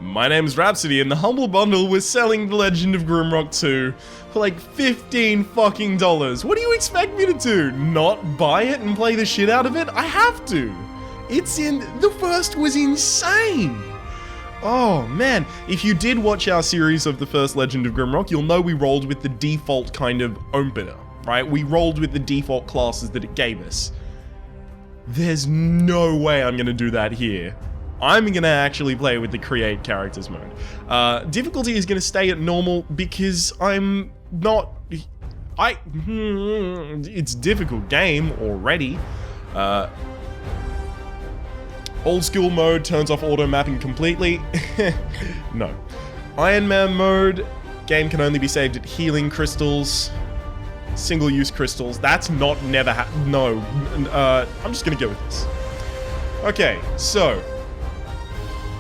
My name's Rhapsody, and the Humble Bundle was selling The Legend of Grimrock 2 for like $15 fucking dollars. What do you expect me to do? Not buy it and play the shit out of it? I have to. The first was insane. Oh man, if you did watch our series of the first Legend of Grimrock, you'll know we rolled with the default kind of opener, right? We rolled with the default classes that it gave us. There's no way I'm gonna do that here. I'm gonna actually play with the create characters mode. Difficulty is gonna stay at normal because I'm not... it's a difficult game already. Old school mode turns off auto mapping completely. No. Iron Man mode, game can only be saved at healing crystals. Single use crystals. That's not never no. I'm just gonna go with this. Okay, so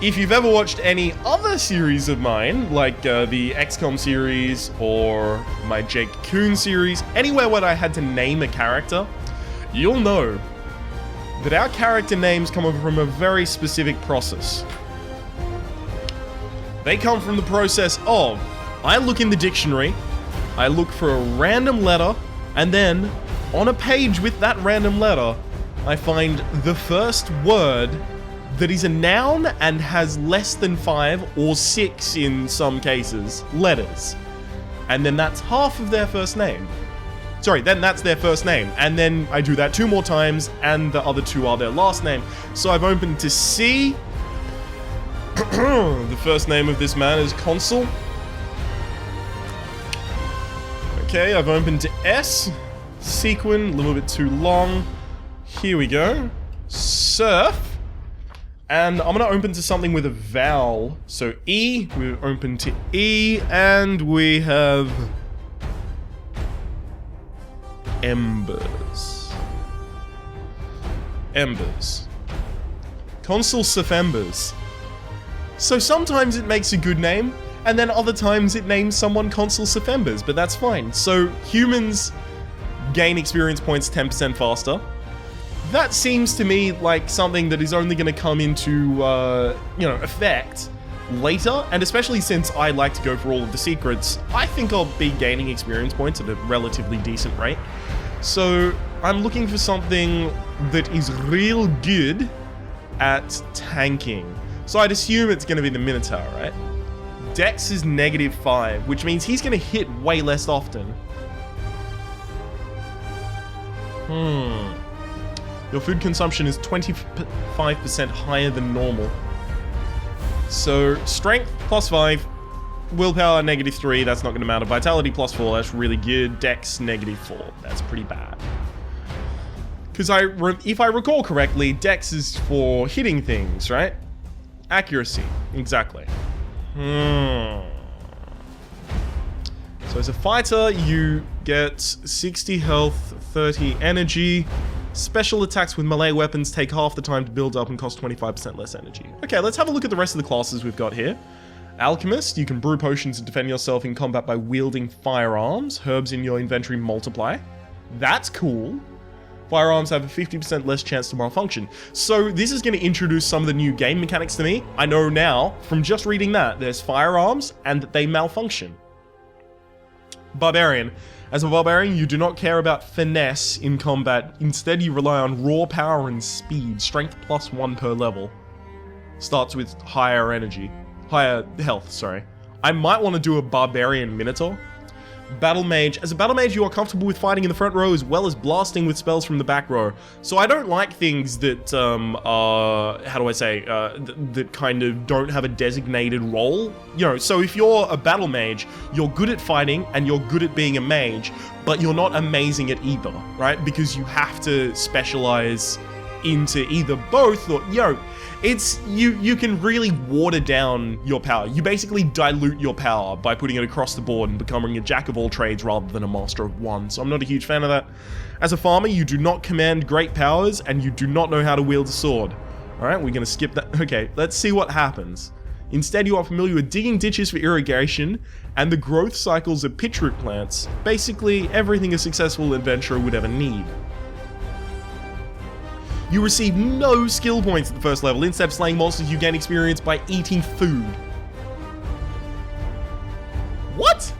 if you've ever watched any other series of mine, like the XCOM series or my Jake Coon series, anywhere where I had to name a character, you'll know that our character names come from a very specific process. They come from the process of, I look in the dictionary, I look for a random letter, and then on a page with that random letter, I find the first word that is a noun and has less than 5 or 6 in some cases letters. And then that's half of their first name. Sorry, then that's their first name. And then I do that 2 more times and the other 2 are their last name. So I've opened to C. The first name of this man is Consul. Okay, I've opened to S. Sequin, a little bit too long. Here we go. Surf. And I'm gonna open to something with a vowel. So E, we're open to E, and we have Embers. Embers. Consul Surf Embers. So sometimes it makes a good name, and then other times it names someone Consul Surf Embers, but that's fine. So humans gain experience points 10% faster. That seems to me like something that is only going to come into, effect later, and especially since I like to go for all of the secrets, I think I'll be gaining experience points at a relatively decent rate. So I'm looking for something that is real good at tanking. So I'd assume it's going to be the Minotaur, right? Dex is -5, which means he's going to hit way less often. Your food consumption is 25% higher than normal. So, strength +5, willpower -3, that's not going to matter. Vitality +4, that's really good. Dex -4, that's pretty bad. Because if I recall correctly, Dex is for hitting things, right? Accuracy, exactly. So as a fighter, you get 60 health, 30 energy. Special attacks with melee weapons take half the time to build up and cost 25% less energy. Okay, let's have a look at the rest of the classes we've got here. Alchemist, you can brew potions and defend yourself in combat by wielding firearms. Herbs in your inventory multiply. That's cool. Firearms have a 50% less chance to malfunction. So this is going to introduce some of the new game mechanics to me. I know now, from just reading that, there's firearms and that they malfunction. Barbarian. As a barbarian, you do not care about finesse in combat. Instead, you rely on raw power and speed. Strength +1 per level. Starts with higher health, sorry. I might want to do a barbarian minotaur. Battle mage. As a battle mage, you are comfortable with fighting in the front row as well as blasting with spells from the back row. So I don't like things that are, that kind of don't have a designated role. You know, so if you're a battle mage, you're good at fighting and you're good at being a mage, but you're not amazing at either, right? Because you have to specialize into either both or, it's, you can really water down your power. You basically dilute your power by putting it across the board and becoming a jack of all trades rather than a master of one. So I'm not a huge fan of that. As a farmer, you do not command great powers and you do not know how to wield a sword. All right, we're gonna skip that. Okay, let's see what happens. Instead, you are familiar with digging ditches for irrigation and the growth cycles of pitch root plants. Basically, everything a successful adventurer would ever need. You receive no skill points at the first level. Instead of slaying monsters, you gain experience by eating food. What?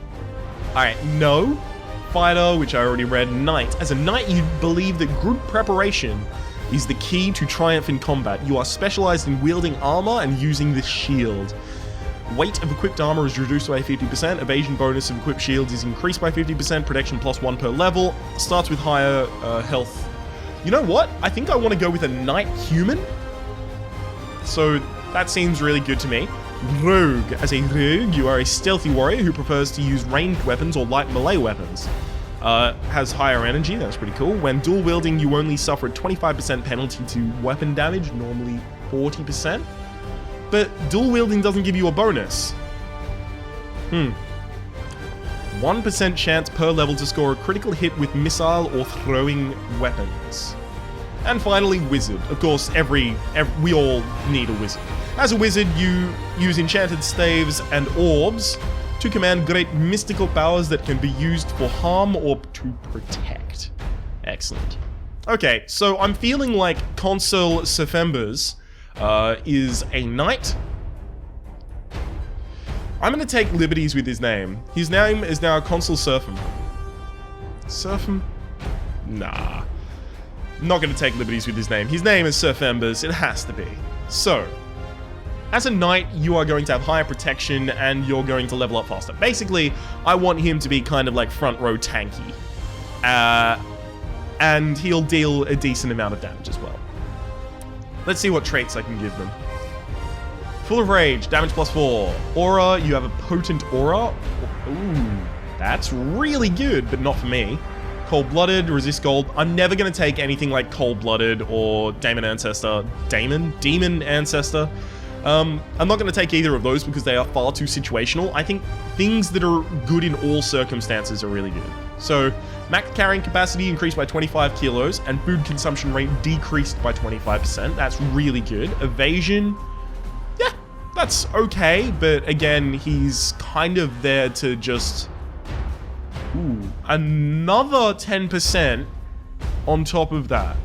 Alright, no. Fighter, which I already read. Knight. As a knight, you believe that good preparation is the key to triumph in combat. You are specialized in wielding armor and using the shield. Weight of equipped armor is reduced by 50%. Evasion bonus of equipped shields is increased by 50%. Protection +1 per level. Starts with higher health. You know what? I think I want to go with a knight human. So that seems really good to me. Rogue. As a rogue, you are a stealthy warrior who prefers to use ranged weapons or light melee weapons. Has higher energy, that's pretty cool. When dual wielding, you only suffer a 25% penalty to weapon damage, normally 40%. But dual wielding doesn't give you a bonus. 1% chance per level to score a critical hit with missile or throwing weapons. And finally, wizard. Of course, we all need a wizard. As a wizard, you use enchanted staves and orbs to command great mystical powers that can be used for harm or to protect. Excellent. Okay, so I'm feeling like Consul Sefembers is a knight. I'm going to take liberties with his name. His name is now Consul Surfem. Surfem? Nah. Not going to take liberties with his name. His name is Sefembers. It has to be. So, as a knight, you are going to have higher protection and you're going to level up faster. Basically, I want him to be kind of like front row tanky. And he'll deal a decent amount of damage as well. Let's see what traits I can give them. Full of Rage, damage +4. Aura, you have a potent aura. Ooh, that's really good, but not for me. Cold-Blooded, resist gold. I'm never going to take anything like Cold-Blooded or Demon Ancestor. Demon Ancestor. I'm not going to take either of those because they are far too situational. I think things that are good in all circumstances are really good. So, max carrying capacity increased by 25 kilos and food consumption rate decreased by 25%. That's really good. Evasion, yeah, that's okay. But again, he's kind of there to just... Ooh, another 10% on top of that.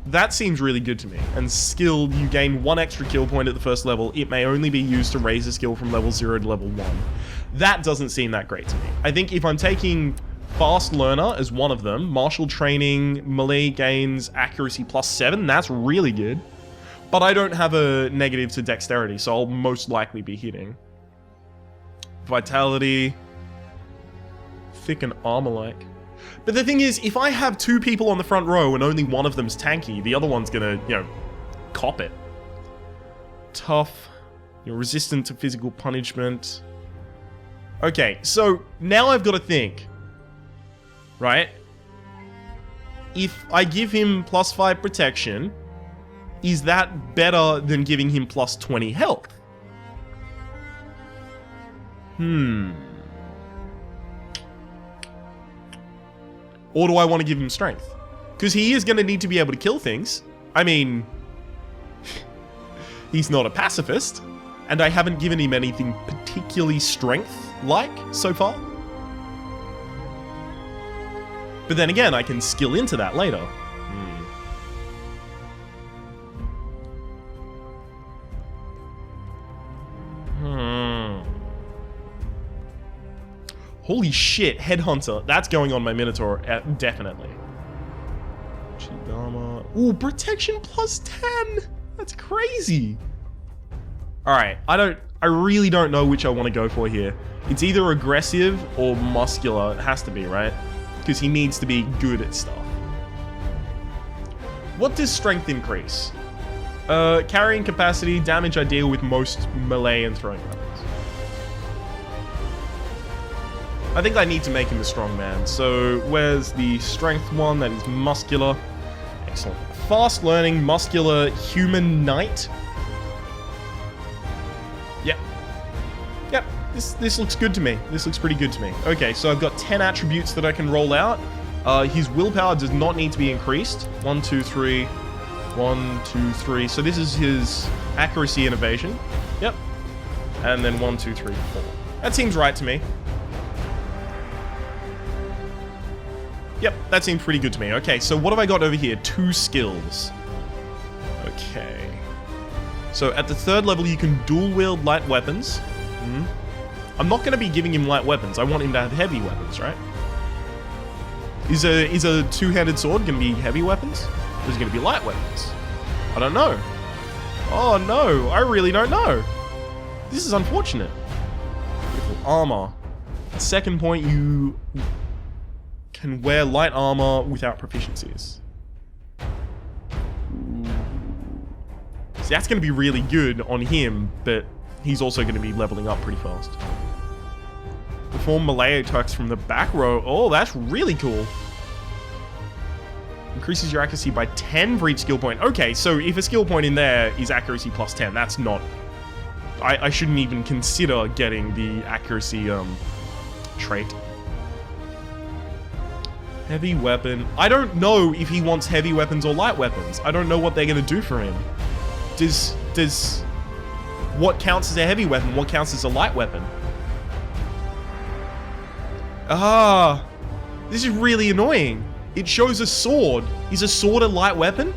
That seems really good to me. And skill, you gain 1 extra kill point at the first level. It may only be used to raise a skill from level 0 to level 1. That doesn't seem that great to me. I think if I'm taking Fast Learner as one of them, martial training, melee gains, accuracy +7, that's really good. But I don't have a negative to dexterity, so I'll most likely be hitting. Vitality... thick and armor-like. But the thing is, if I have 2 people on the front row and only one of them's tanky, the other one's gonna, cop it. Tough. You're resistant to physical punishment. Okay, so now I've got to think. Right? If I give him +5 protection, is that better than giving him +20 health? Or do I want to give him strength? Because he is going to need to be able to kill things. I mean, he's not a pacifist, and I haven't given him anything particularly strength-like so far. But then again, I can skill into that later. Holy shit, Headhunter. That's going on my Minotaur, definitely. Chidama. Ooh, protection +10. That's crazy. Alright, I really don't know which I want to go for here. It's either aggressive or muscular. It has to be, right? Because he needs to be good at stuff. What does strength increase? Carrying capacity, damage I deal with most melee and throwing weapons. I think I need to make him a strong man. So where's the strength one? That is muscular. Excellent. Fast learning, muscular, human knight. Yep. Yep. This looks good to me. This looks pretty good to me. Okay, so I've got 10 attributes that I can roll out. His willpower does not need to be increased. 1, 2, 3. 1, 2, 3. So this is his accuracy and evasion. Yep. And then 1, 2, 3, 4. That seems right to me. Yep, that seems pretty good to me. Okay, so what have I got over here? 2 skills. Okay. So at the 3rd level, you can dual wield light weapons. I'm not going to be giving him light weapons. I want him to have heavy weapons, right? Is a two-handed sword going to be heavy weapons? Or is it going to be light weapons? I don't know. Oh no, I really don't know. This is unfortunate. Beautiful armor. Second point, you can wear light armor without proficiencies. See, that's going to be really good on him, but he's also going to be leveling up pretty fast. Perform melee attacks from the back row. Oh, that's really cool. Increases your accuracy by 10 for each skill point. Okay, so if a skill point in there is accuracy plus 10, that's not... I shouldn't even consider getting the accuracy trait. Heavy weapon. I don't know if he wants heavy weapons or light weapons. I don't know what they're going to do for him. Does... What counts as a heavy weapon? What counts as a light weapon? Ah, this is really annoying. It shows a sword. Is a sword a light weapon?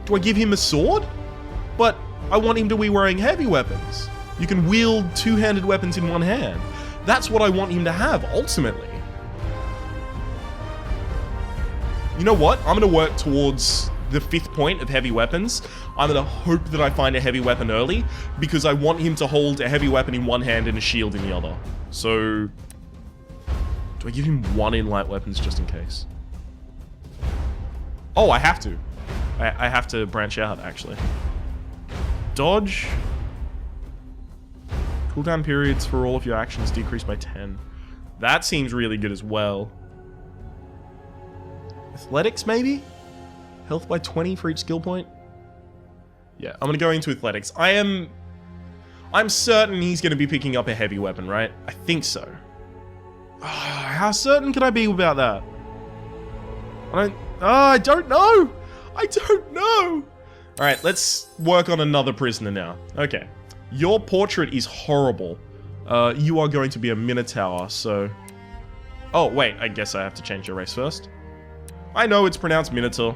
Do I give him a sword? But I want him to be wearing heavy weapons. You can wield two-handed weapons in one hand. That's what I want him to have, ultimately. You know what? I'm going to work towards the 5th point of heavy weapons. I'm going to hope that I find a heavy weapon early, because I want him to hold a heavy weapon in one hand and a shield in the other. So... do I give him 1 in light weapons just in case? Oh, I have to. I have to branch out, actually. Dodge. Cooldown periods for all of your actions decrease by 10. That seems really good as well. Athletics, maybe? Health by 20 for each skill point? Yeah, I'm gonna go into athletics. I'm certain he's gonna be picking up a heavy weapon, right? I think so. How certain can I be about that? I don't know. I don't know. All right, let's work on another prisoner now. Okay. Your portrait is horrible. You are going to be a Minotaur, so... Oh, wait, I guess I have to change your race first. I know it's pronounced Minotaur.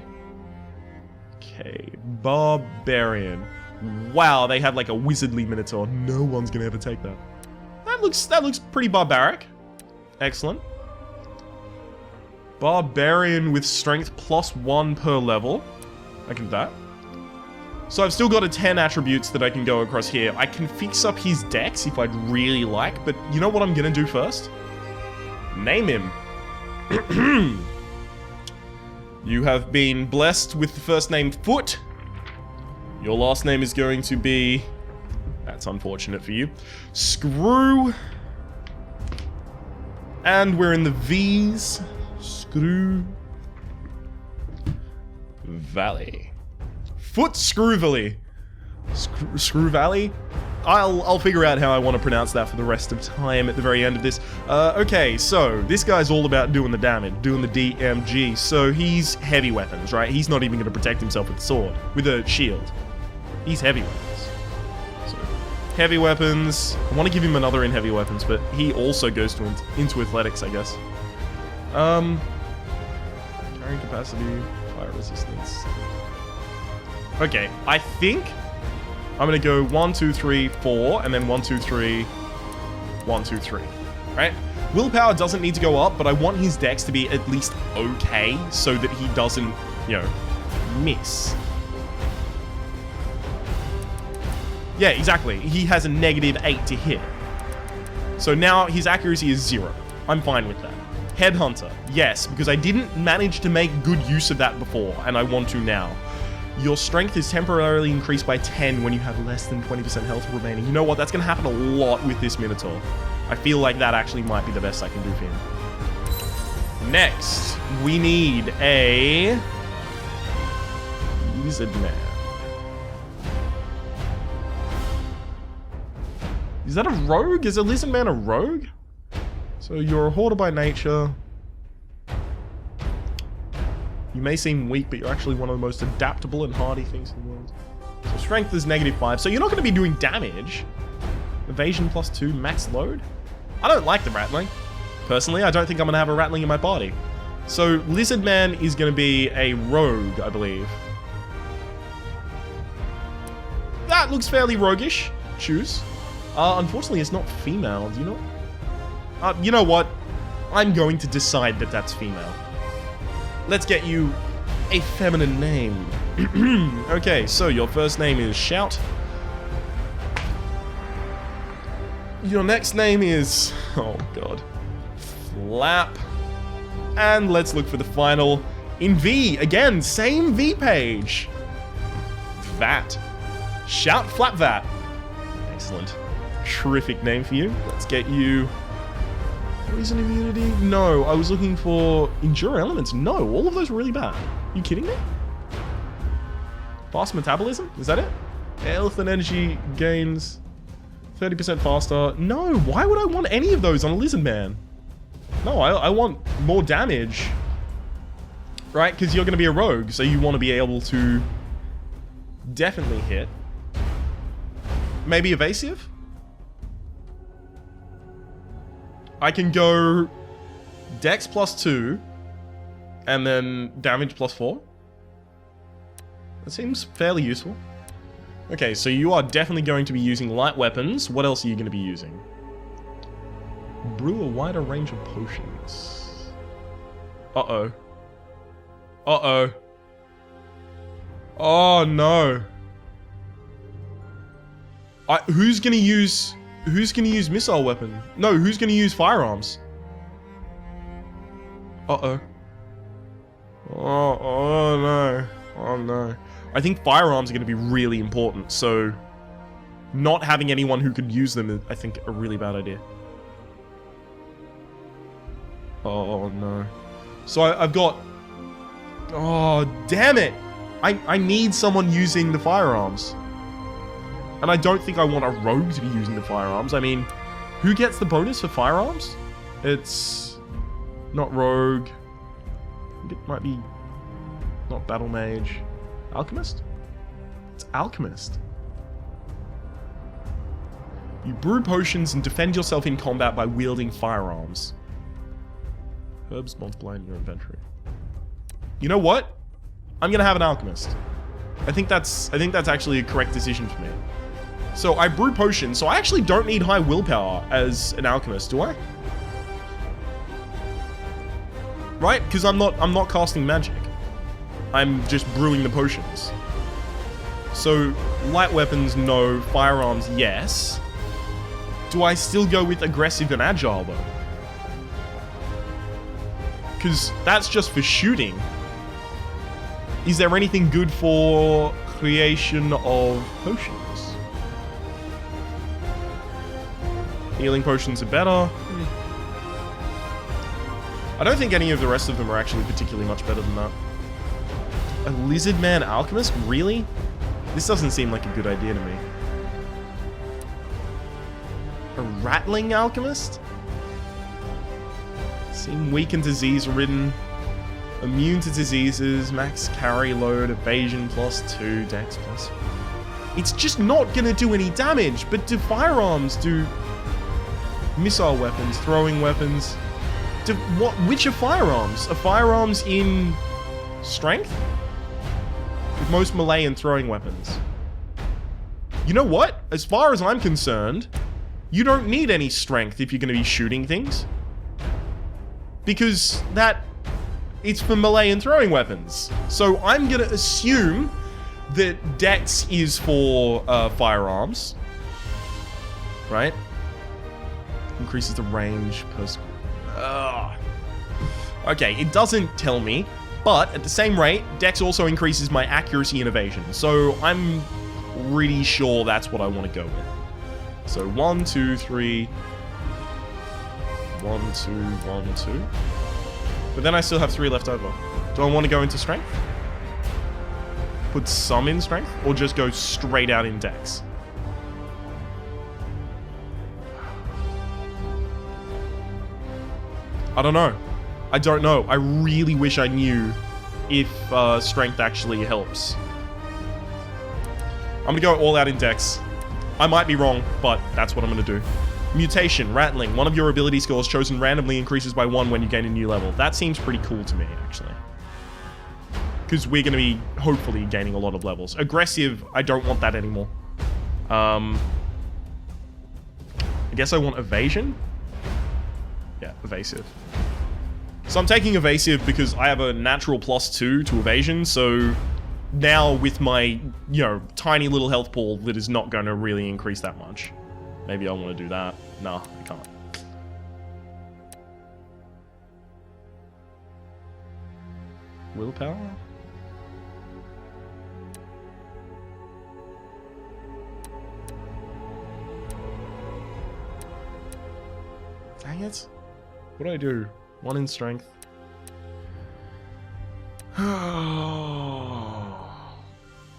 Okay, Barbarian. Wow, they have like a wizardly Minotaur. No one's gonna ever take that. That looks pretty barbaric. Excellent. Barbarian with strength +1 per level. I can do that. So I've still got a 10 attributes that I can go across here. I can fix up his dex if I'd really like, but you know what I'm gonna do first? Name him. You have been blessed with the first name Foot. Your last name is going to be... that's unfortunate for you. Screw. And we're in the V's. Screw Valley. Foot Screw Valley. Screw Valley? I'll figure out how I want to pronounce that for the rest of time at the very end of this. Okay, so this guy's all about doing the damage, doing the DMG. So he's heavy weapons, right? He's not even going to protect himself with a sword, with a shield. He's heavy weapons. So, heavy weapons. I want to give him another in heavy weapons, but he also goes into athletics, I guess. Carrying capacity, fire resistance. Okay, I think I'm gonna go 1, 2, 3, 4, and then 1, 2, 3, 1, 2, 3. Right? Willpower doesn't need to go up, but I want his dex to be at least okay, so that he doesn't, you know, miss. Yeah, exactly. He has a -8 to hit. So now his accuracy is 0. I'm fine with that. Headhunter, yes, because I didn't manage to make good use of that before, and I want to now. Your strength is temporarily increased by 10 when you have less than 20% health remaining. You know what? That's going to happen a lot with this Minotaur. I feel like that actually might be the best I can do for him. Next, we need a... Lizard Man. Is that a rogue? Is a Lizard Man a rogue? So you're a hoarder by nature. You may seem weak, but you're actually one of the most adaptable and hardy things in the world. So strength is -5, so you're not going to be doing damage. Evasion +2, max load. I don't like the rattling. Personally, I don't think I'm going to have a rattling in my body. So Lizard Man is going to be a rogue, I believe. That looks fairly roguish. Choose. Unfortunately, it's not female. Do you know? You know what? I'm going to decide that that's female. Let's get you a feminine name. Okay, so your first name is Shout. Your next name is... oh god. Flap. And let's look for the final in V. Again, same V page. Vat. Shout Flap Vat. Excellent. Terrific name for you. Let's get you... poison immunity? No, I was looking for endure elements. No, all of those were really bad. You kidding me? Fast metabolism? Is that it? Health and energy gains 30% faster. No, why would I want any of those on a lizard man? No, I want more damage. Right? Because you're going to be a rogue, so you want to be able to definitely hit. Maybe evasive? I can go Dex +2 and then damage +4. That seems fairly useful. Okay, so you are definitely going to be using light weapons. What else are you going to be using? Brew a wider range of potions. Uh-oh. Uh-oh. Oh, no. Who's going to use missile weapon? No, who's going to use firearms? Uh-oh. Oh no. Oh no. I think firearms are going to be really important, so not having anyone who could use them is, I think, a really bad idea. Oh no. So I've got... oh, damn it! I need someone using the firearms. And I don't think I want a rogue to be using the firearms. I mean, who gets the bonus for firearms? It's not rogue. I think it might be not battle mage. Alchemist? It's alchemist. You brew potions and defend yourself in combat by wielding firearms. Herbs multiply in your inventory. You know what? I'm gonna have an alchemist. I think that's actually a correct decision for me. So I brew potions, so I actually don't need high willpower as an alchemist, do I? Right? Because I'm not casting magic. I'm just brewing the potions. So light weapons, no. Firearms, yes. Do I still go with aggressive and agile though? Because that's just for shooting. Is there anything good for creation of potions? Healing potions are better. I don't think any of the rest of them are actually particularly much better than that. A lizard man alchemist? Really? This doesn't seem like a good idea to me. A rattling alchemist? Seem weak and disease-ridden. Immune to diseases, max carry load, evasion +2, dex +4. It's just not gonna do any damage, but do firearms do missile weapons, throwing weapons? Do what? Which are firearms? Are firearms in strength? With most melee and throwing weapons. You know what? As far as I'm concerned, you don't need any strength if you're gonna be shooting things. Because it's for melee and throwing weapons. So I'm gonna assume that Dex is for firearms. Right? Increases the range per... Okay, it doesn't tell me, but at the same rate, Dex also increases my accuracy and evasion. So I'm pretty sure that's what I want to go with. So 1, 2, 3... 1, 2, 1, 2. But then I still have 3 left over. Do I want to go into strength? Put some in strength? Or just go straight out in Dex? I don't know. I don't know. I really wish I knew if strength actually helps. I'm gonna go all out in Dex. I might be wrong, but that's what I'm gonna do. Mutation, Rattling. One of your ability scores chosen randomly increases by 1 when you gain a new level. That seems pretty cool to me, actually. Because we're gonna be, hopefully, gaining a lot of levels. Aggressive, I don't want that anymore. I guess I want Evasion? Yeah, evasive. So I'm taking evasive because I have a natural +2 to evasion, so now with my, you know, tiny little health pool that is not going to really increase that much. Maybe I want to do that. No, I can't. Willpower? Dang it. What do I do? 1 in strength.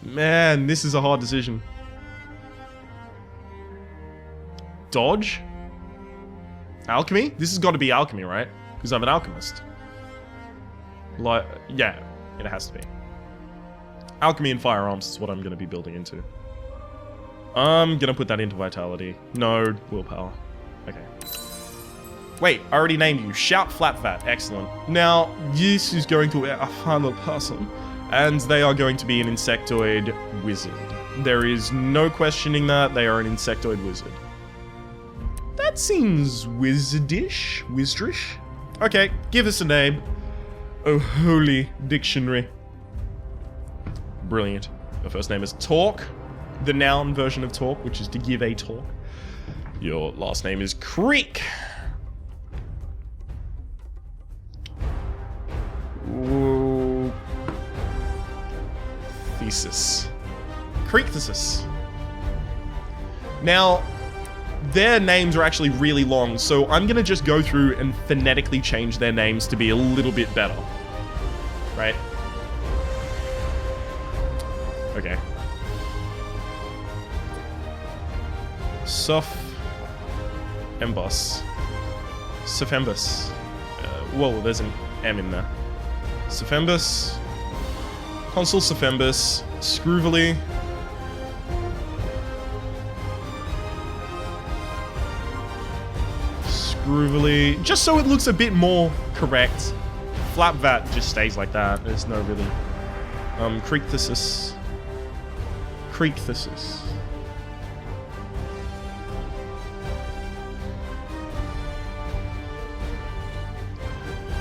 Man, this is a hard decision. Dodge? Alchemy? This has got to be alchemy, right? Because I'm an alchemist. Like, yeah, it has to be. Alchemy and firearms is what I'm going to be building into. I'm going to put that into vitality. No, willpower. Okay. Wait, I already named you. Shout Flat Fat. Excellent. Now, this is going to be a final person, and they are going to be an insectoid wizard. There is no questioning that. They are an insectoid wizard. That seems wizardish. Wizardrish? Okay, give us a name. Oh, holy dictionary. Brilliant. Your first name is Talk, the noun version of talk, which is to give a talk. Your last name is Creek. Ooh. Thesis. Creekthesis. Now, their names are actually really long, so I'm gonna just go through and phonetically change their names to be a little bit better. Right? Okay. Embus. Sophembus. Whoa, there's an M in there. Sophembus. Consul Sophembus. Scruvely. Scruvely. Just so it looks a bit more correct. Flapvat just stays like that. There's no really... Creekthesis. Creekthesis.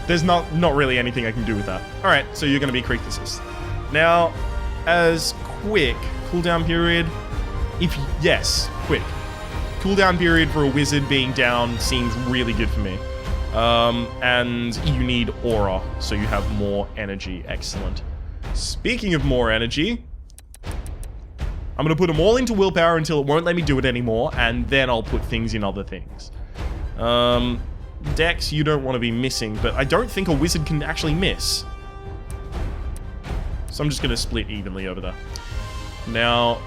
There's not really anything I can do with that. Alright, so you're gonna be Creekthesis. Now, as quick, cooldown period, yes, quick. Cooldown period for a wizard being down seems really good for me. And you need aura, so you have more energy. Excellent. Speaking of more energy, I'm gonna put them all into willpower until it won't let me do it anymore, and then I'll put things in other things. Dex, you don't want to be missing, but I don't think a wizard can actually miss. So I'm just gonna split evenly over there. Now,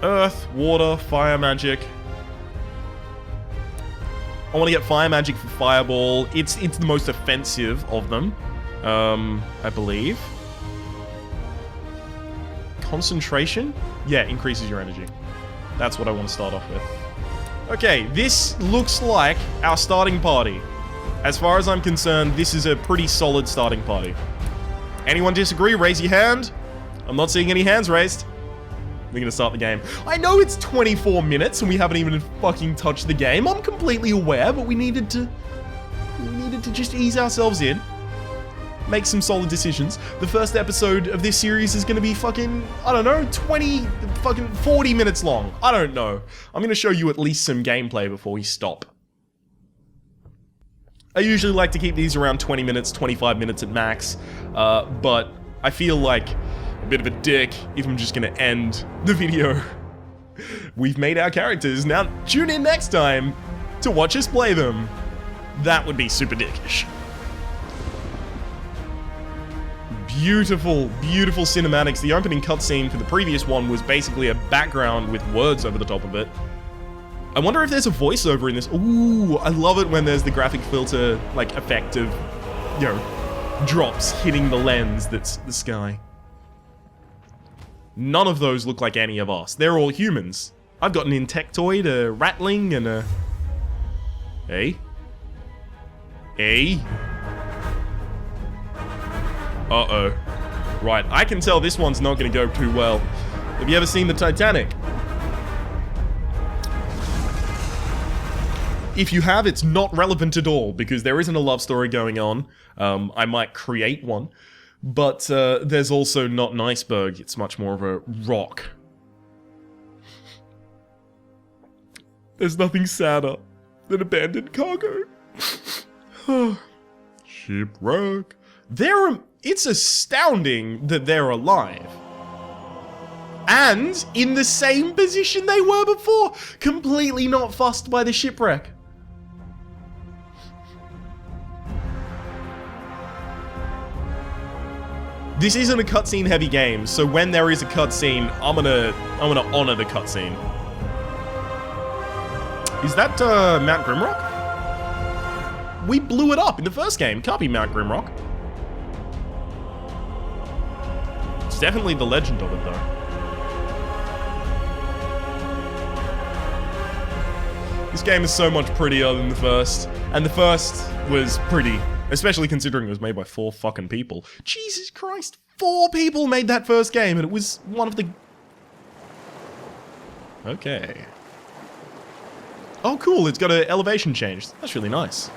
earth, water, fire magic. I want to get fire magic for fireball. It's the most offensive of them, I believe. Concentration? Yeah, increases your energy. That's what I want to start off with. Okay, this looks like our starting party. As far as I'm concerned, this is a pretty solid starting party. Anyone disagree? Raise your hand. I'm not seeing any hands raised. We're gonna start the game. I know it's 24 minutes and we haven't even fucking touched the game. I'm completely aware, but we needed to just ease ourselves in. Make some solid decisions. The first episode of this series is gonna be fucking, I don't know, 40 minutes long. I don't know. I'm gonna show you at least some gameplay before we stop. I usually like to keep these around 20 minutes, 25 minutes at max, but I feel like a bit of a dick if I'm just gonna end the video. We've made our characters, now tune in next time to watch us play them. That would be super dickish. Beautiful, beautiful cinematics. The opening cutscene for the previous one was basically a background with words over the top of it. I wonder if there's a voiceover in this. Ooh, I love it when there's the graphic filter, like, effect of, you know, drops hitting the lens that's the sky. None of those look like any of us. They're all humans. I've got an insectoid, a ratling, and a... Hey? Hey? Uh-oh. Right, I can tell this one's not gonna go too well. Have you ever seen the Titanic? If you have, it's not relevant at all, because there isn't a love story going on. I might create one. But there's also not an iceberg, it's much more of a rock. There's nothing sadder than abandoned cargo. Shipwreck. It's astounding that they're alive. And in the same position they were before, completely not fussed by the shipwreck. This isn't a cutscene heavy game, so when there is a cutscene, I'm gonna honor the cutscene. Is that Mount Grimrock? We blew it up in the first game. Can't be Mount Grimrock. It's definitely the legend of it, though. This game is so much prettier than the first, and the first was pretty. Especially considering it was made by 4 fucking people. Jesus Christ, 4 people made that first game, and it was one of the... Okay. Oh, cool, it's got an elevation change. That's really nice.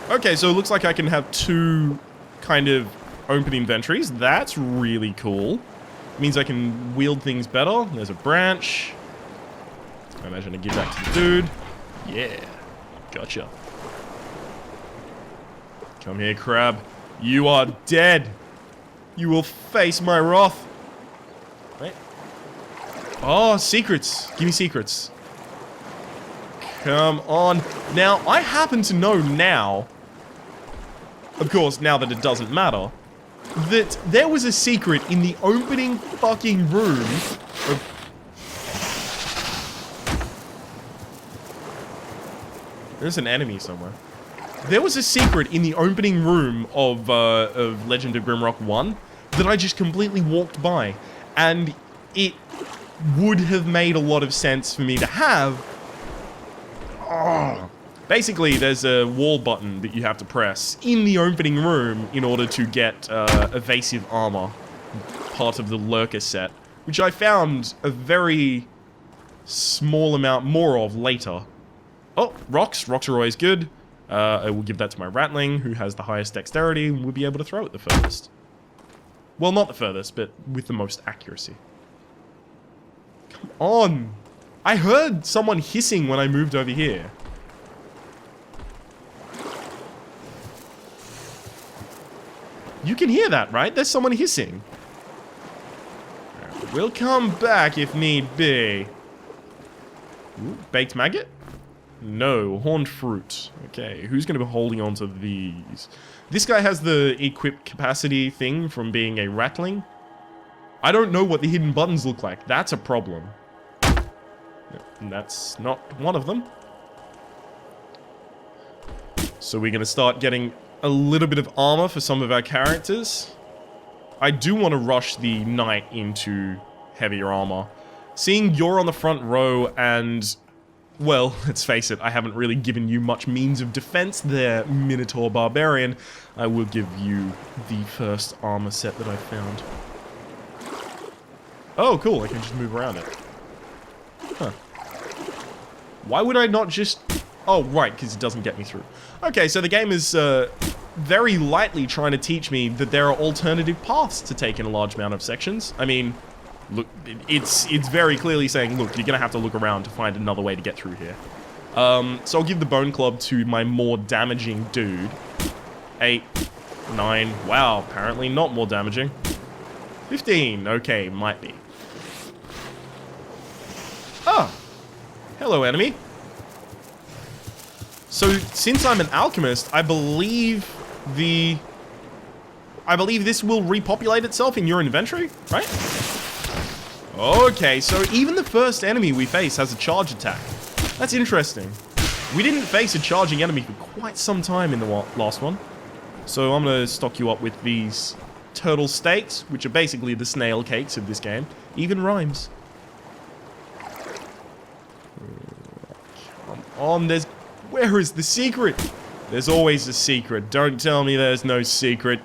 Okay, so it looks like I can have 2 kind of open inventories. That's really cool. It means I can wield things better. There's a branch. I imagine I give that to the dude. Yeah, gotcha. Come here, crab. You are dead. You will face my wrath. Wait. Oh, secrets. Give me secrets. Come on. Now, I happen to know now, of course, now that it doesn't matter, that there was a secret in the opening fucking room of... There's an enemy somewhere. There was a secret in the opening room of Legend of Grimrock 1 that I just completely walked by, and it would have made a lot of sense for me to have. Oh. Basically, there's a wall button that you have to press in the opening room in order to get evasive armor, part of the lurker set, which I found a very small amount more of later. Oh, rocks. Rocks are always good. I will give that to my ratling, who has the highest dexterity and will be able to throw it the furthest. Well, not the furthest, but with the most accuracy. Come on! I heard someone hissing when I moved over here. You can hear that, right? There's someone hissing. We'll come back if need be. Ooh, baked maggot? No, horned fruit. Okay, who's going to be holding on to these? This guy has the equip capacity thing from being a ratling. I don't know what the hidden buttons look like. That's a problem. And that's not one of them. So we're going to start getting a little bit of armor for some of our characters. I do want to rush the knight into heavier armor. Seeing you're on the front row and... well, let's face it, I haven't really given you much means of defense there, Minotaur Barbarian. I will give you the first armor set that I found. Oh, cool, I can just move around it. Huh. Why would I not just... oh, right, because it doesn't get me through. Okay, so the game is very lightly trying to teach me that there are alternative paths to take in a large amount of sections. I mean... look, it's very clearly saying, look, you're gonna have to look around to find another way to get through here. So I'll give the bone club to my more damaging dude. 8, 9, wow, apparently not more damaging. 15, okay, might be. Oh, hello enemy. So, since I'm an alchemist, I believe this will repopulate itself in your inventory, right? Okay, so even the first enemy we face has a charge attack. That's interesting. We didn't face a charging enemy for quite some time in the last one. So I'm going to stock you up with these turtle steaks, which are basically the snail cakes of this game. Even rhymes. Come on, where is the secret? There's always a secret. Don't tell me there's no secret.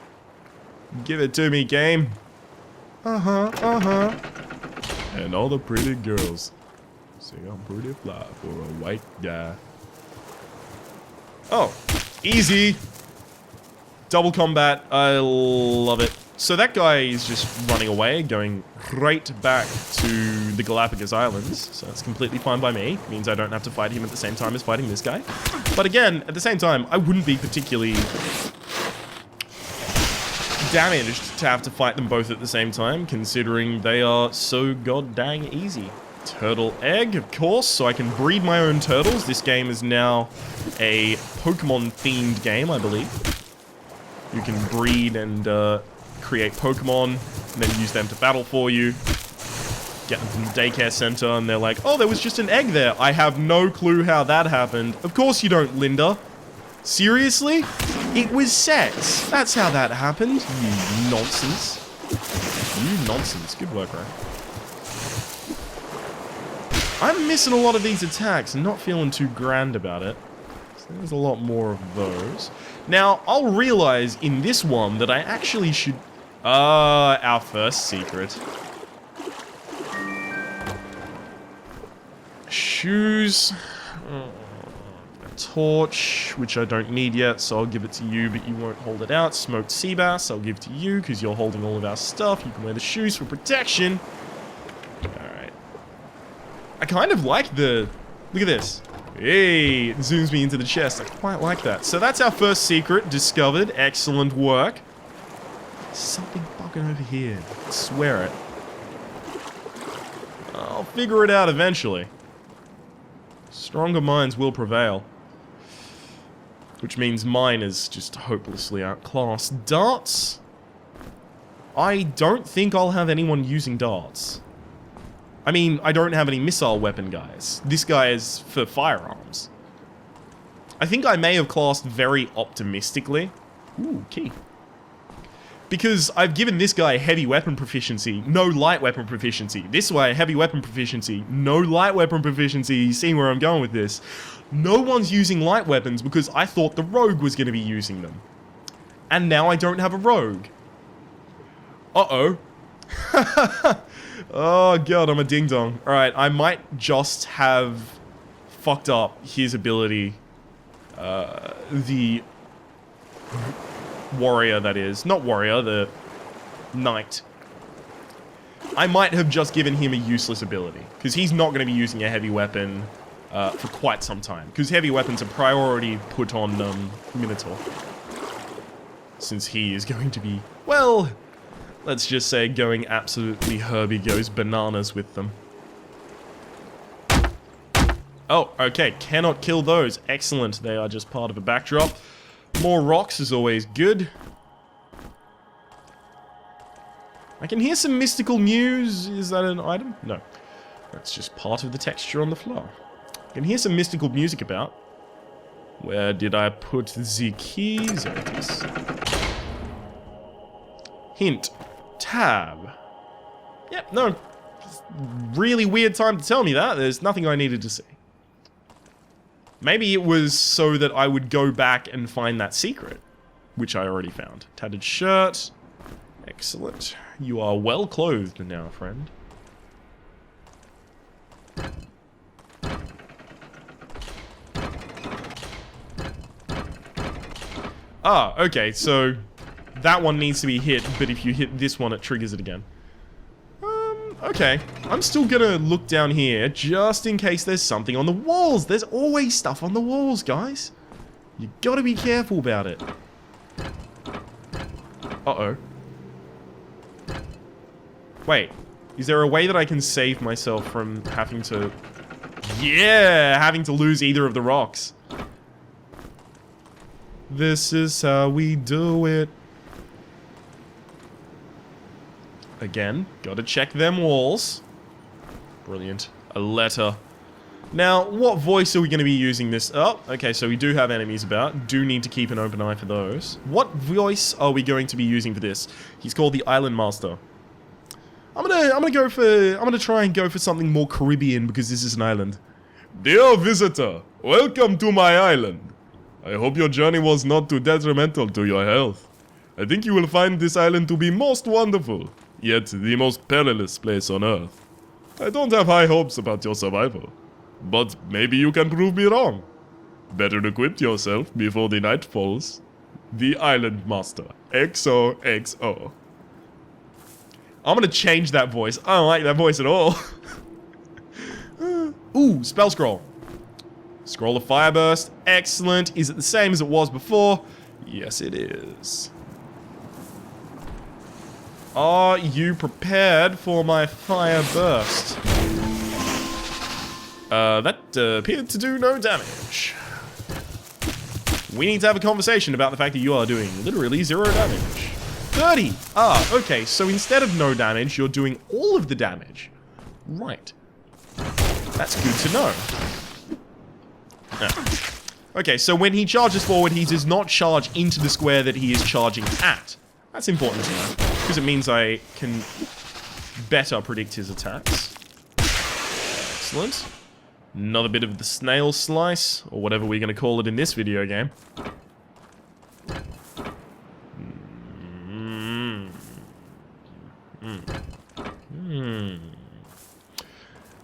Give it to me, game. Uh-huh. And all the pretty girls Say I'm pretty fly for a white guy. Oh, easy. Double combat. I love it. So that guy is just running away, going right back to the Galapagos Islands. So that's completely fine by me. Means I don't have to fight him at the same time as fighting this guy. But again, at the same time, I wouldn't be particularly damaged to have to fight them both at the same time, considering they are so god dang easy. Turtle egg, of course, so I can breed my own turtles. This game is now a Pokemon-themed game, I believe. You can breed and create Pokemon, and then use them to battle for you. Get them from the daycare center, and they're like, oh, there was just an egg there. I have no clue how that happened. Of course you don't, Linda. Seriously? It was sex. That's how that happened. You nonsense. You nonsense. Good work, Ray. I'm missing a lot of these attacks and not feeling too grand about it. So there's a lot more of those. Now, I'll realize in this one that I actually should... our first secret. Shoes. A torch, which I don't need yet, so I'll give it to you, but you won't hold it out. Smoked sea bass, I'll give to you, because you're holding all of our stuff. You can wear the shoes for protection. Alright. I kind of like the... Look at this. Hey, it zooms me into the chest. I quite like that. So that's our first secret discovered. Excellent work. Something fucking over here. I swear it. I'll figure it out eventually. Stronger minds will prevail. Which means mine is just hopelessly outclassed. Darts? I don't think I'll have anyone using darts. I mean, I don't have any missile weapon guys. This guy is for firearms. I think I may have classed very optimistically. Ooh, key. Because I've given this guy heavy weapon proficiency, no light weapon proficiency. This way, heavy weapon proficiency, no light weapon proficiency. You see where I'm going with this. No one's using light weapons because I thought the rogue was going to be using them. And now I don't have a rogue. Uh-oh. Oh god, I'm a ding-dong. Alright, I might just have fucked up his ability. The warrior, that is. Not warrior, the knight. I might have just given him a useless ability. Because he's not going to be using a heavy weapon for quite some time. Because heavy weapons are priority put on Minotaur. Since he is going to be, well... let's just say going absolutely Herbie goes bananas with them. Oh, okay. Cannot kill those. Excellent. They are just part of a backdrop. More rocks is always good. I can hear some mystical news. Is that an item? No. That's just part of the texture on the floor. I can hear some mystical music about. Where did I put the keys? There it is. Hint. Tab. Yep, no. Really weird time to tell me that. There's nothing I needed to see. Maybe it was so that I would go back and find that secret, which I already found. Tattered shirt. Excellent. You are well clothed now, friend. Ah, okay, so that one needs to be hit, but if you hit this one, it triggers it again. Okay. I'm still gonna look down here, just in case there's something on the walls. There's always stuff on the walls, guys. You gotta be careful about it. Uh-oh. Wait. Is there a way that I can save myself from having to... yeah! Having to lose either of the rocks. This is how we do it. Again, gotta check them walls. Brilliant. A letter. Now, what voice are we going to be using this? Oh, okay, so we do have enemies about. Do need to keep an open eye for those. What voice are we going to be using for this? He's called the Island Master. I'm gonna try and go for something more Caribbean because this is an island. Dear visitor, welcome to my island. I hope your journey was not too detrimental to your health. I think you will find this island to be most wonderful. Yet the most perilous place on Earth. I don't have high hopes about your survival, but maybe you can prove me wrong. Better equip yourself before the night falls. The Island Master. XOXO. I'm gonna change that voice. I don't like that voice at all. Ooh, spell scroll. Scroll of Fire Burst. Excellent. Is it the same as it was before? Yes, it is. Are you prepared for my Fire Burst? That appeared to do no damage. We need to have a conversation about the fact that you are doing literally 0 damage. 30! Ah, okay, so instead of no damage, you're doing all of the damage. Right. That's good to know. Okay, so when he charges forward, he does not charge into the square that he is charging at. That's important to know, because it means I can better predict his attacks. Excellent. Another bit of the snail slice, or whatever we're going to call it in this video game.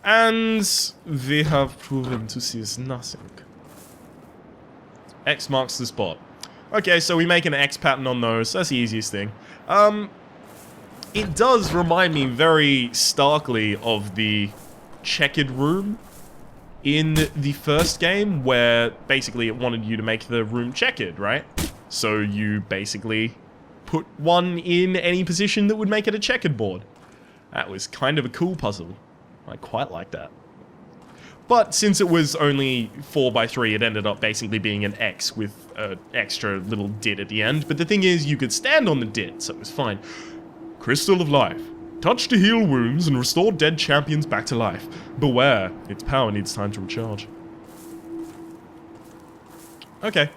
And we have proven to seize nothing. X marks the spot. Okay, so we make an X pattern on those. That's the easiest thing. It does remind me very starkly of the checkered room in the first game, where basically it wanted you to make the room checkered, right? So you basically put one in any position that would make it a checkered board. That was kind of a cool puzzle. I quite like that. But since it was only 4x3, it ended up basically being an X with an extra little dit at the end. But the thing is, you could stand on the dit, so it was fine. Crystal of Life. Touch to heal wounds and restore dead champions back to life. Beware, its power needs time to recharge. Okay,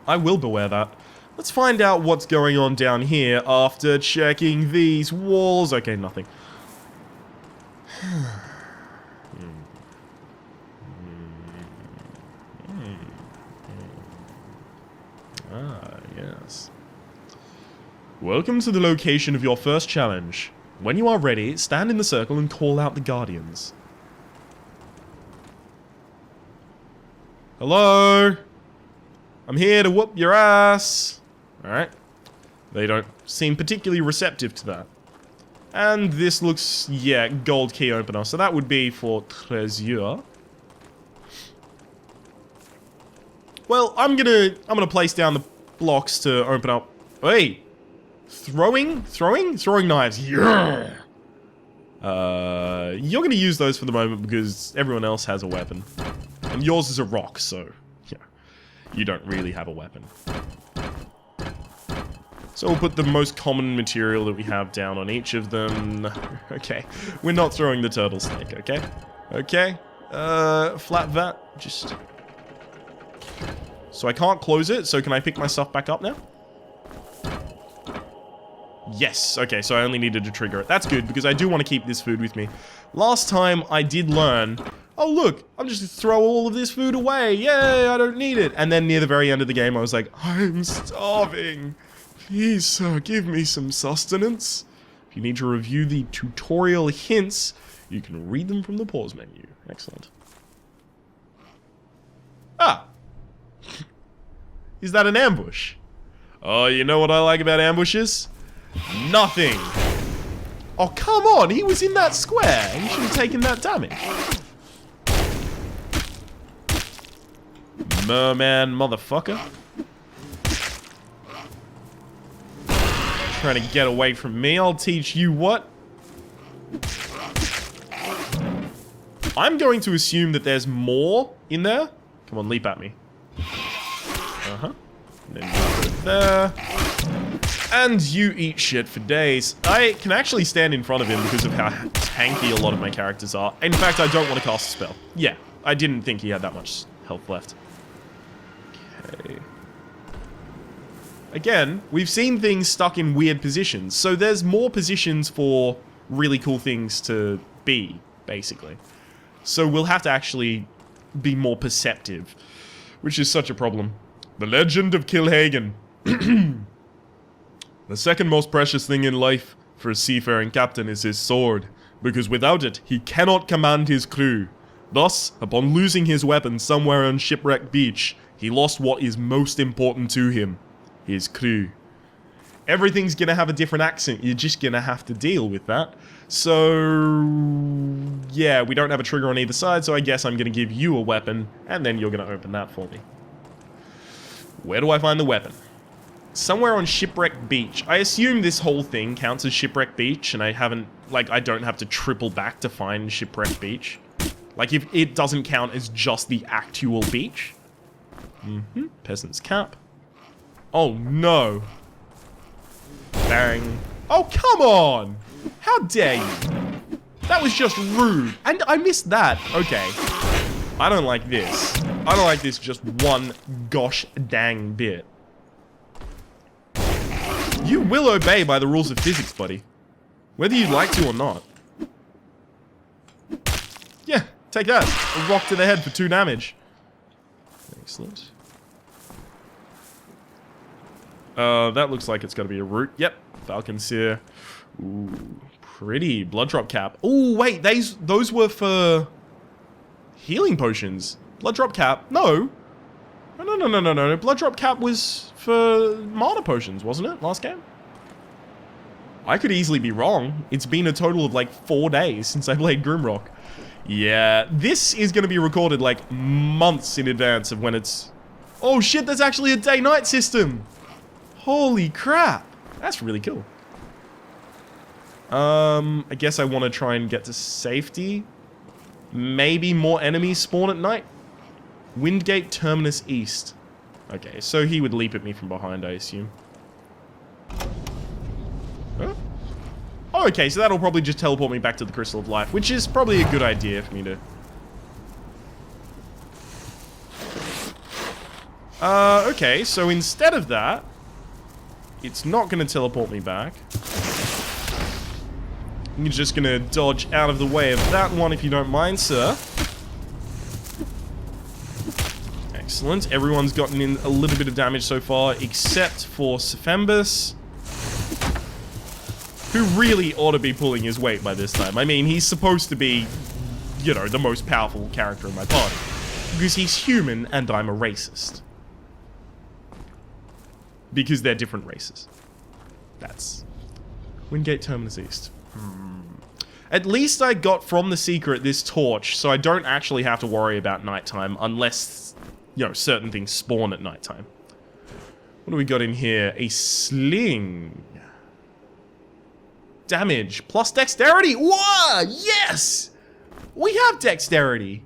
I will beware that. Let's find out what's going on down here after checking these walls. Okay, nothing. Ah, yes. Welcome to the location of your first challenge. When you are ready, stand in the circle and call out the guardians. Hello? I'm here to whoop your ass. Alright. They don't seem particularly receptive to that. And this looks, yeah, gold key opener. So that would be for Treasure. Well, I'm gonna place down the blocks to open up. Hey! Throwing knives. Yeah! You're gonna use those for the moment because everyone else has a weapon. And yours is a rock, so, yeah. You don't really have a weapon. So we'll put the most common material that we have down on each of them. Okay, we're not throwing the turtle snake, okay? Okay, flat vat, just... So I can't close it, so can I pick my stuff back up now? Yes, okay, so I only needed to trigger it. That's good, because I do want to keep this food with me. Last time I did learn, oh look, I'm just gonna throw all of this food away. Yay, I don't need it. And then near the very end of the game, I was like, I'm starving. Please, sir, give me some sustenance. If you need to review the tutorial hints, you can read them from the pause menu. Excellent. Ah! Is that an ambush? Oh, you know what I like about ambushes? Nothing! Oh, come on! He was in that square! He should have taken that damage. Merman motherfucker. Trying to get away from me. I'll teach you what. I'm going to assume that there's more in there. Come on, leap at me. Uh-huh. And then you go there. And you eat shit for days. I can actually stand in front of him because of how tanky a lot of my characters are. In fact, I don't want to cast a spell. Yeah, I didn't think he had that much health left. Okay. Again, we've seen things stuck in weird positions, so there's more positions for really cool things to be, basically. So we'll have to actually be more perceptive, which is such a problem. The Legend of Kilhagen. The second most precious thing in life for a seafaring captain is his sword. because without it, he cannot command his crew. Thus, upon losing his weapon somewhere on Shiprekt Beach, he lost what is most important to him, his crew. Everything's gonna have a different accent, you're just gonna have to deal with that. So, yeah, we don't have a trigger on either side, so I guess I'm gonna give you a weapon, and then you're gonna open that for me. Where do I find the weapon? Somewhere on Shipwreck Beach. I assume this whole thing counts as Shipwreck Beach, and I don't have to triple back to find Shipwreck Beach. Like, if it doesn't count as just the actual beach. Peasant's cap. Oh, no. Bang. Oh, come on! How dare you? That was just rude. And I missed that. Okay. I don't like this. I don't like this just one gosh dang bit. You will obey by the rules of physics, buddy. Whether you'd like to or not. Yeah, take that. A rock to the head for 2 damage. Excellent. That looks like it's gotta be a root. Yep, Falcon Seer. Ooh, pretty. Blood drop cap. Ooh, wait, those were for healing potions. Blood drop cap. No. No. Blood drop cap was for mana potions, wasn't it? Last game? I could easily be wrong. It's been a total of like 4 days since I played Grimrock. Yeah, this is going to be recorded like months in advance of when it's... Oh shit, there's actually a day-night system! Holy crap! That's really cool. I guess I want to try and get to safety. Maybe more enemies spawn at night? Windgate Terminus East. Okay, so he would leap at me from behind, I assume. Huh? Oh, okay, so that'll probably just teleport me back to the Crystal of Life, which is probably a good idea for me to... Okay, so instead of that, it's not going to teleport me back. You're just going to dodge out of the way of that one if you don't mind, sir. Excellent. Everyone's gotten in a little bit of damage so far, except for Sephambus, who really ought to be pulling his weight by this time. I mean, he's supposed to be, you know, the most powerful character in my party. Because he's human and I'm a racist. Because they're different races. That's... Wingate Terminus East. At least I got from the secret this torch, so I don't actually have to worry about nighttime unless, you know, certain things spawn at nighttime. What do we got in here? A sling. Damage plus dexterity. Whoa! Yes! We have dexterity.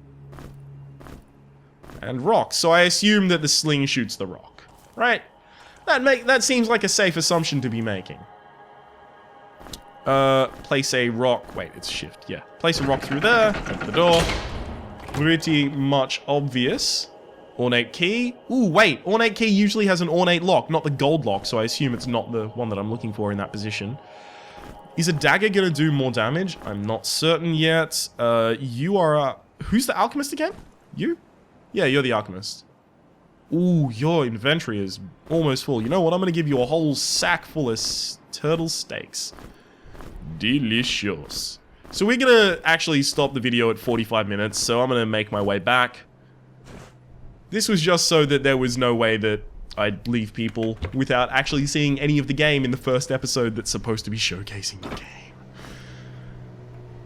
And rock. So I assume that the sling shoots the rock. Right? That seems like a safe assumption to be making. Place a rock. Wait, it's shift. Yeah. Place a rock through there. Open the door. Pretty much obvious. Ornate key. Ooh, wait. Ornate key usually has an ornate lock, not the gold lock, so I assume it's not the one that I'm looking for in that position. Is a dagger gonna do more damage? I'm not certain yet. You are, who's the alchemist again? You? Yeah, you're the alchemist. Ooh, your inventory is almost full. You know what? I'm gonna give you a whole sack full of turtle steaks. Delicious. So we're gonna actually stop the video at 45 minutes, so I'm gonna make my way back. This was just so that there was no way that I'd leave people without actually seeing any of the game in the first episode that's supposed to be showcasing the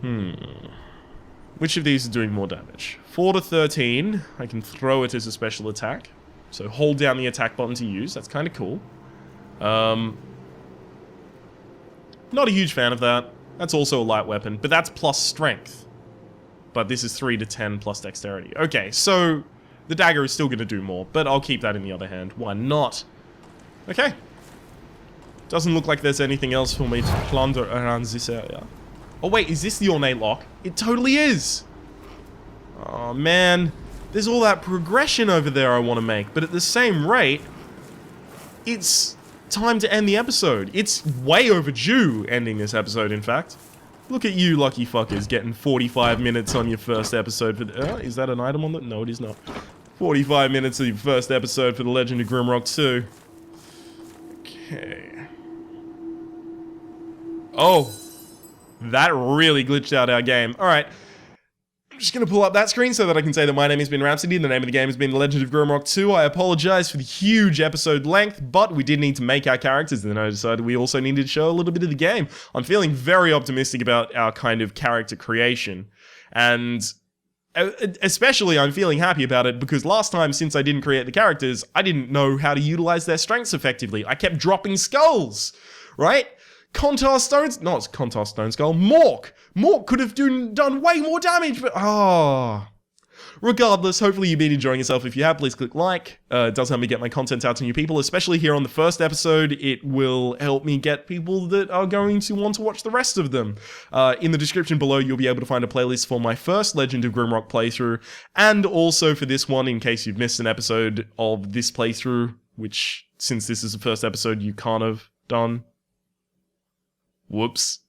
game. Which of these is doing more damage? 4 to 13. I can throw it as a special attack. So hold down the attack button to use. That's kind of cool. Not a huge fan of that. That's also a light weapon, but that's plus strength. But this is 3 to 10 plus dexterity. Okay, so the dagger is still going to do more, but I'll keep that in the other hand. Why not? Okay. Doesn't look like there's anything else for me to plunder around this area. Oh wait, is this the ornate lock? It totally is! Oh man, there's all that progression over there I want to make, but at the same rate, it's time to end the episode. It's way overdue ending this episode, in fact. Look at you lucky fuckers getting 45 minutes on your first episode for the... is that an item on that? No, it is not. 45 minutes of your first episode for The Legend of Grimrock 2. Okay. Oh. That really glitched out our game. Alright. I'm just going to pull up that screen so that I can say that my name has been Rhapsody, the name of the game has been The Legend of Grimrock 2. I apologize for the huge episode length, but we did need to make our characters, and then I decided we also needed to show a little bit of the game. I'm feeling very optimistic about our kind of character creation, and especially I'm feeling happy about it because last time, since I didn't create the characters, I didn't know how to utilize their strengths effectively. I kept dropping skulls, right? Mork could have done way more damage, but regardless, hopefully you've been enjoying yourself. If you have, please click like. It does help me get my content out to new people, especially here on the first episode. It will help me get people that are going to want to watch the rest of them. In the description below, you'll be able to find a playlist for my first Legend of Grimrock playthrough, and also for this one, in case you've missed an episode of this playthrough, which, since this is the first episode, you can't have done. Whoops.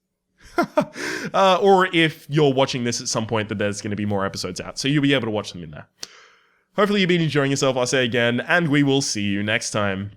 Or if you're watching this at some point, that there's going to be more episodes out, so you'll be able to watch them in there. Hopefully you've been enjoying yourself, I'll say again, and we will see you next time.